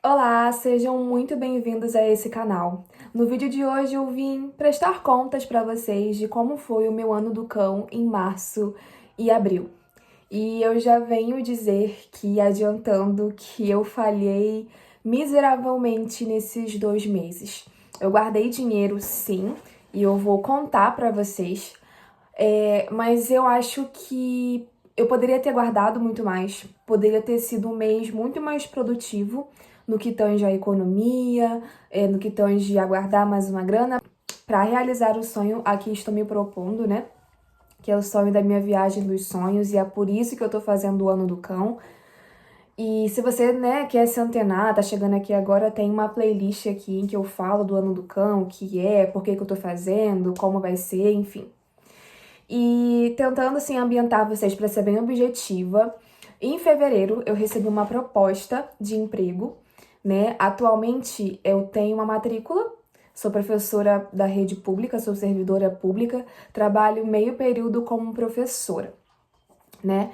Olá, sejam muito bem-vindos a esse canal. No vídeo de hoje eu vim prestar contas para vocês de como foi o meu ano do cão em março e abril. E eu já venho dizer que, adiantando, que eu falhei miseravelmente nesses 2 meses. Eu guardei dinheiro, sim, e eu vou contar para vocês, mas eu acho que eu poderia ter guardado muito mais, poderia ter sido um mês muito mais produtivo no que tange a economia, no que tange a guardar mais uma grana para realizar o sonho a que estou me propondo, né? Que é o sonho da minha viagem dos sonhos, e é por isso que eu tô fazendo o Ano do Cão. E se você, né, quer se antenar, tá chegando aqui agora, tem uma playlist aqui em que eu falo do Ano do Cão, o que é, por que que eu tô fazendo, como vai ser, enfim. E tentando, assim, ambientar vocês para ser bem objetiva, em fevereiro eu recebi uma proposta de emprego, né? Atualmente eu tenho uma matrícula, sou professora da rede pública, sou servidora pública, trabalho meio período como professora, né?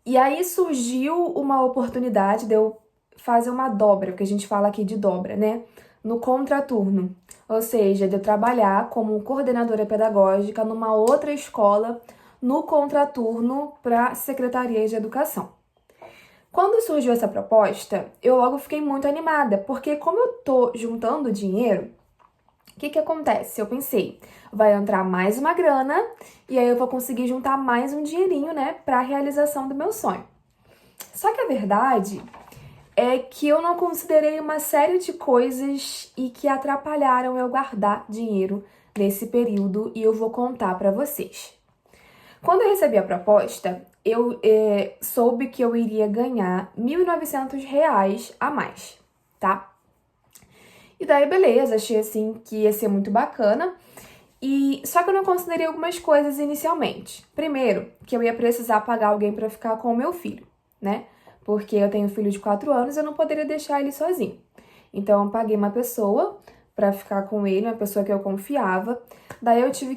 E aí surgiu uma oportunidade de eu fazer uma dobra, o que a gente fala aqui de dobra, né? No contraturno. Ou seja, de eu trabalhar como coordenadora pedagógica numa outra escola no contraturno para a Secretaria de Educação. Quando surgiu essa proposta, eu logo fiquei muito animada, porque como eu tô juntando dinheiro, o que que acontece? Eu pensei, vai entrar mais uma grana e aí eu vou conseguir juntar mais um dinheirinho, né, para a realização do meu sonho. Só que a verdade é que eu não considerei uma série de coisas e que atrapalharam eu guardar dinheiro nesse período, e eu vou contar para vocês. Quando eu recebi a proposta, eu soube que eu iria ganhar R$ 1.900 a mais, tá? E daí, beleza, achei assim que ia ser muito bacana. E só que eu não considerei algumas coisas inicialmente. Primeiro, que eu ia precisar pagar alguém para ficar com o meu filho, né? Porque eu tenho um filho de 4 anos e eu não poderia deixar ele sozinho. Então eu paguei uma pessoa para ficar com ele, uma pessoa que eu confiava. Daí eu tinha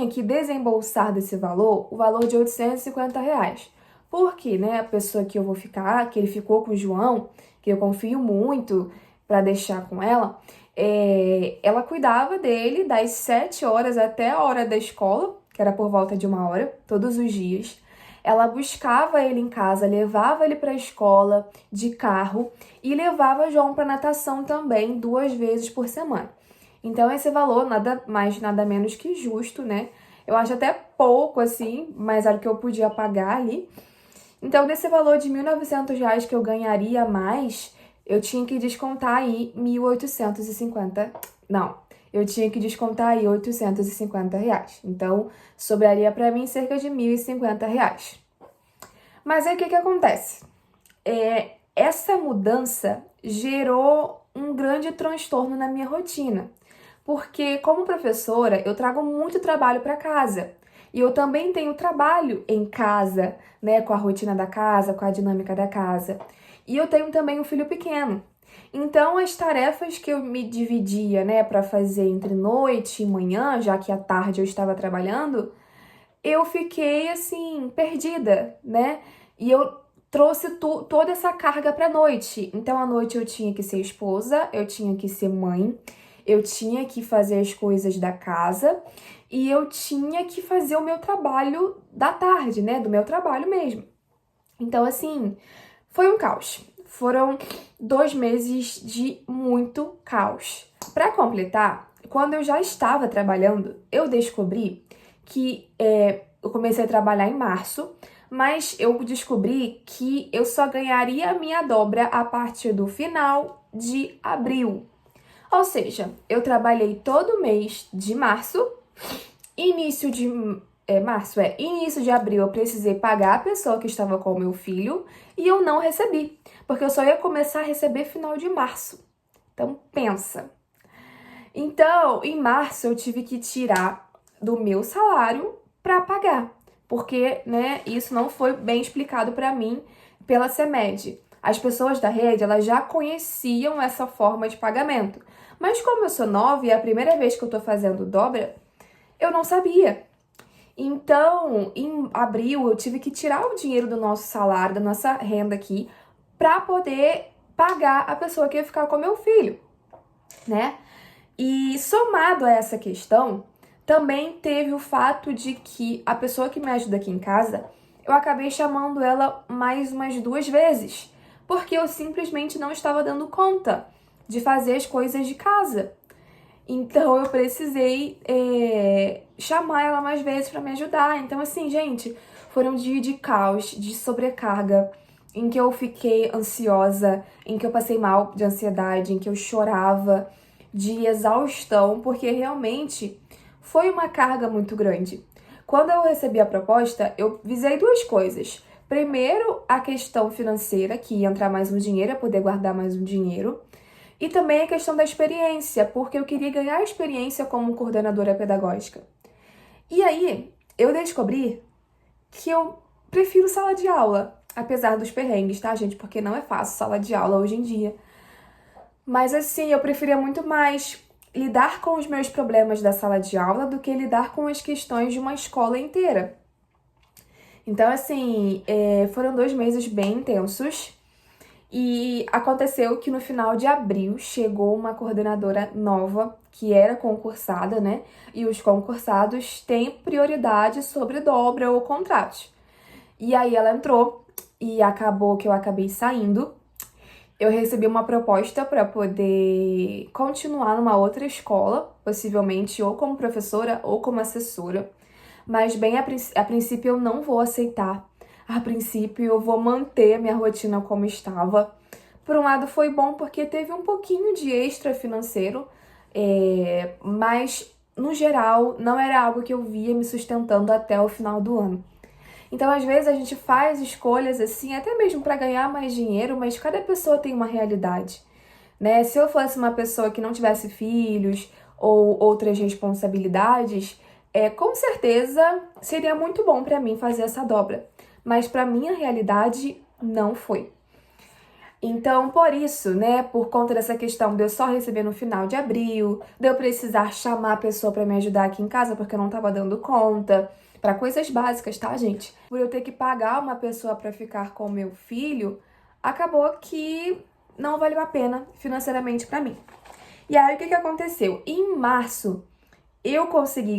que desembolsar desse valor o valor de R$ 850. Porque, né, a pessoa que eu vou ficar, que ele ficou com o João, que eu confio muito para deixar com ela, ela cuidava dele das 7 horas até a hora da escola, que era por volta de 1 hora, todos os dias. Ela buscava ele em casa, levava ele para a escola de carro e levava João para natação também 2 vezes por semana. Então esse valor nada mais, nada menos que justo, né? Eu acho até pouco assim, mas era o que eu podia pagar ali. Então desse valor de R$ 1.900 que eu ganharia a mais, eu tinha que descontar aí 1.850. Não, eu tinha que descontar aí R$ 850. Então, sobraria para mim cerca de R$ 1.050. Mas aí o que que acontece? Essa mudança gerou um grande transtorno na minha rotina. Porque, como professora, eu trago muito trabalho para casa. E eu também tenho trabalho em casa, né, com a rotina da casa, com a dinâmica da casa. E eu tenho também um filho pequeno. Então, as tarefas que eu me dividia, né, para fazer entre noite e manhã, já que à tarde eu estava trabalhando, eu fiquei assim, perdida, né? E eu trouxe toda essa carga para noite. Então, à noite eu tinha que ser esposa, eu tinha que ser mãe, eu tinha que fazer as coisas da casa e eu tinha que fazer o meu trabalho da tarde, né? Do meu trabalho mesmo. Então, assim, foi um caos. Foram 2 meses de muito caos. Para completar, quando eu já estava trabalhando, eu descobri que eu comecei a trabalhar em março, mas eu descobri que eu só ganharia a minha dobra a partir do final de abril. Ou seja, eu trabalhei todo mês de março, início de início de abril eu precisei pagar a pessoa que estava com o meu filho e eu não recebi, porque eu só ia começar a receber final de março. Então pensa. Então, em março eu tive que tirar do meu salário para pagar, porque, né, isso não foi bem explicado para mim pela CEMED. As pessoas da rede, elas já conheciam essa forma de pagamento. Mas como eu sou nova e é a primeira vez que eu tô fazendo dobra, eu não sabia. Então, em abril, eu tive que tirar o dinheiro do nosso salário, da nossa renda aqui, para poder pagar a pessoa que ia ficar com meu filho, né? E somado a essa questão, também teve o fato de que a pessoa que me ajuda aqui em casa, eu acabei chamando ela mais umas 2 vezes, porque eu simplesmente não estava dando conta de fazer as coisas de casa. Então eu precisei chamar ela mais vezes para me ajudar. Então, assim, gente, foram dias de caos, de sobrecarga, em que eu fiquei ansiosa, em que eu passei mal de ansiedade, em que eu chorava, de exaustão, porque realmente foi uma carga muito grande. Quando eu recebi a proposta, eu visei 2 coisas. Primeiro, a questão financeira, que ia entrar mais um dinheiro, ia poder guardar mais um dinheiro. E também a questão da experiência, porque eu queria ganhar experiência como coordenadora pedagógica. E aí, eu descobri que eu prefiro sala de aula, apesar dos perrengues, tá, gente? Porque não é fácil sala de aula hoje em dia. Mas assim, eu preferia muito mais lidar com os meus problemas da sala de aula do que lidar com as questões de uma escola inteira. Então, assim, foram 2 meses bem intensos. E aconteceu que no final de abril chegou uma coordenadora nova, que era concursada, né? E os concursados têm prioridade sobre dobra ou contratos. E aí ela entrou e acabou que eu acabei saindo. Eu recebi uma proposta para poder continuar numa outra escola, possivelmente ou como professora ou como assessora. Mas bem, a princípio eu não vou aceitar. A princípio eu vou manter a minha rotina como estava. Por um lado foi bom porque teve um pouquinho de extra financeiro, mas no geral não era algo que eu via me sustentando até o final do ano. Então, às vezes, a gente faz escolhas assim, até mesmo para ganhar mais dinheiro, mas cada pessoa tem uma realidade, né? Se eu fosse uma pessoa que não tivesse filhos ou outras responsabilidades, com certeza seria muito bom para mim fazer essa dobra. Mas para minha realidade, não foi. Então, por isso, né, por conta dessa questão de eu só receber no final de abril, de eu precisar chamar a pessoa para me ajudar aqui em casa porque eu não tava dando conta, para coisas básicas, tá, gente? Por eu ter que pagar uma pessoa para ficar com o meu filho, acabou que não valeu a pena financeiramente para mim. E aí, o que aconteceu? Em março, eu consegui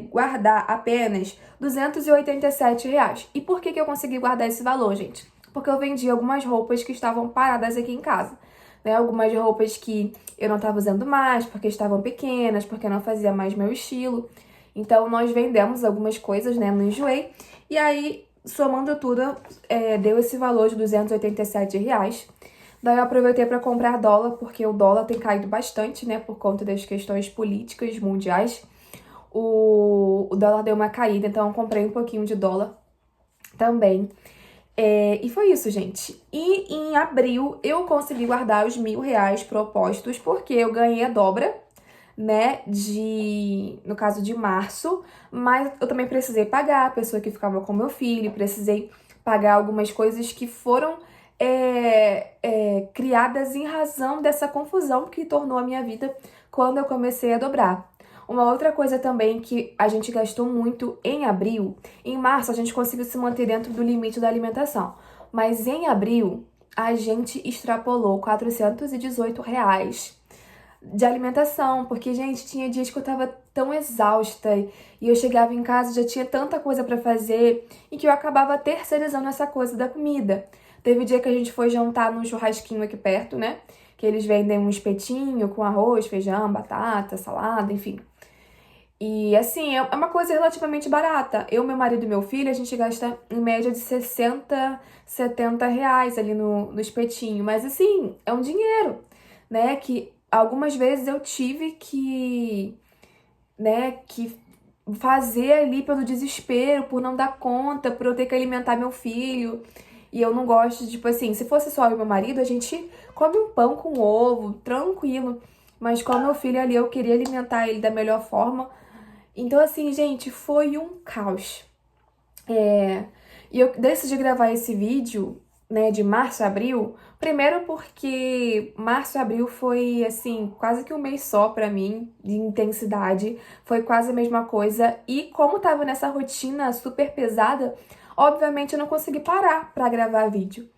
guardar apenas R$ 287. E por que eu consegui guardar esse valor, gente? Porque eu vendi algumas roupas que estavam paradas aqui em casa, né? Algumas roupas que eu não estava usando mais, porque estavam pequenas, porque não fazia mais meu estilo. Então, nós vendemos algumas coisas, né? No Enjoei. E aí, somando tudo, deu esse valor de R$ 287. Daí eu aproveitei para comprar dólar, porque o dólar tem caído bastante, né? Por conta das questões políticas mundiais. O dólar deu uma caída, então eu comprei um pouquinho de dólar também. E foi isso, gente. E em abril eu consegui guardar os R$ 1.000 propostos, porque eu ganhei a dobra, né, no caso de março, mas eu também precisei pagar a pessoa que ficava com meu filho, precisei pagar algumas coisas que foram criadas em razão dessa confusão que tornou a minha vida quando eu comecei a dobrar. Uma outra coisa também que a gente gastou muito em abril, em março a gente conseguiu se manter dentro do limite da alimentação, mas em abril a gente extrapolou R$ 418 de alimentação, porque, gente, tinha dias que eu tava tão exausta e eu chegava em casa e já tinha tanta coisa pra fazer e que eu acabava terceirizando essa coisa da comida. Teve dia que a gente foi jantar num churrasquinho aqui perto, né? Que eles vendem um espetinho com arroz, feijão, batata, salada, enfim. E assim, é uma coisa relativamente barata. Eu, meu marido e meu filho, a gente gasta em média de 60, R$ 70 ali no espetinho. Mas assim, é um dinheiro, né? Que algumas vezes eu tive que fazer ali pelo desespero, por não dar conta, por eu ter que alimentar meu filho. E eu não gosto, tipo assim, se fosse só eu e meu marido, a gente come um pão com ovo, tranquilo. Mas com o meu filho ali, eu queria alimentar ele da melhor forma. Então, assim, gente, foi um caos. E eu decidi gravar esse vídeo, né, de março a abril, primeiro porque março e abril foi, assim, quase que um mês só pra mim, de intensidade, foi quase a mesma coisa, e como tava nessa rotina super pesada, obviamente eu não consegui parar pra gravar vídeo.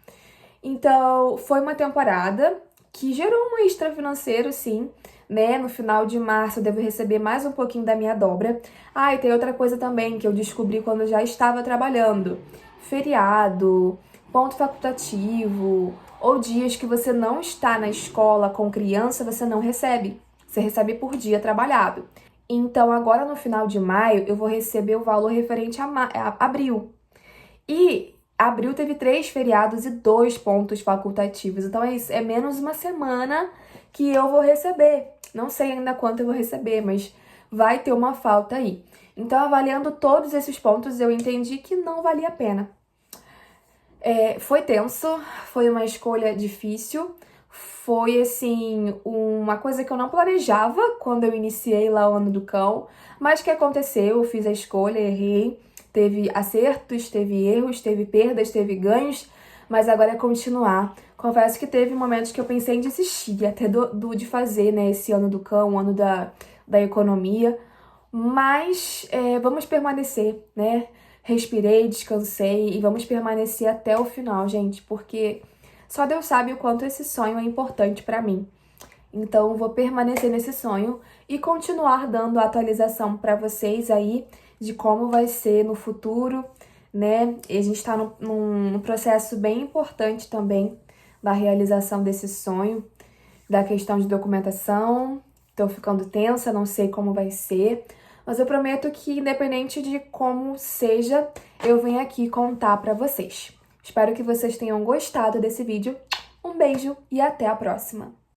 Então, foi uma temporada que gerou um extra financeiro, sim, né? No final de março eu devo receber mais um pouquinho da minha dobra. Ah, e tem outra coisa também que eu descobri quando eu já estava trabalhando. Feriado, ponto facultativo, ou dias que você não está na escola com criança, você não recebe. Você recebe por dia trabalhado. Então, agora no final de maio, eu vou receber o valor referente a abril. E abril teve 3 feriados e 2 pontos facultativos. Então é isso, é menos uma semana que eu vou receber. Não sei ainda quanto eu vou receber, mas vai ter uma falta aí. Então, avaliando todos esses pontos, eu entendi que não valia a pena. Foi tenso, foi uma escolha difícil, foi assim, uma coisa que eu não planejava quando eu iniciei lá o ano do cão, mas que aconteceu, eu fiz a escolha, errei, teve acertos, teve erros, teve perdas, teve ganhos, mas agora é continuar. Confesso que teve momentos que eu pensei em desistir até de fazer, né, esse ano do cão, o ano da economia, mas vamos permanecer, né? Respirei, descansei e vamos permanecer até o final, gente, porque só Deus sabe o quanto esse sonho é importante pra mim. Então, vou permanecer nesse sonho e continuar dando atualização pra vocês aí de como vai ser no futuro, né? E a gente tá num processo bem importante também da realização desse sonho, da questão de documentação. Tô ficando tensa, não sei como vai ser, mas eu prometo que, independente de como seja, eu venho aqui contar pra vocês. Espero que vocês tenham gostado desse vídeo. Um beijo e até a próxima!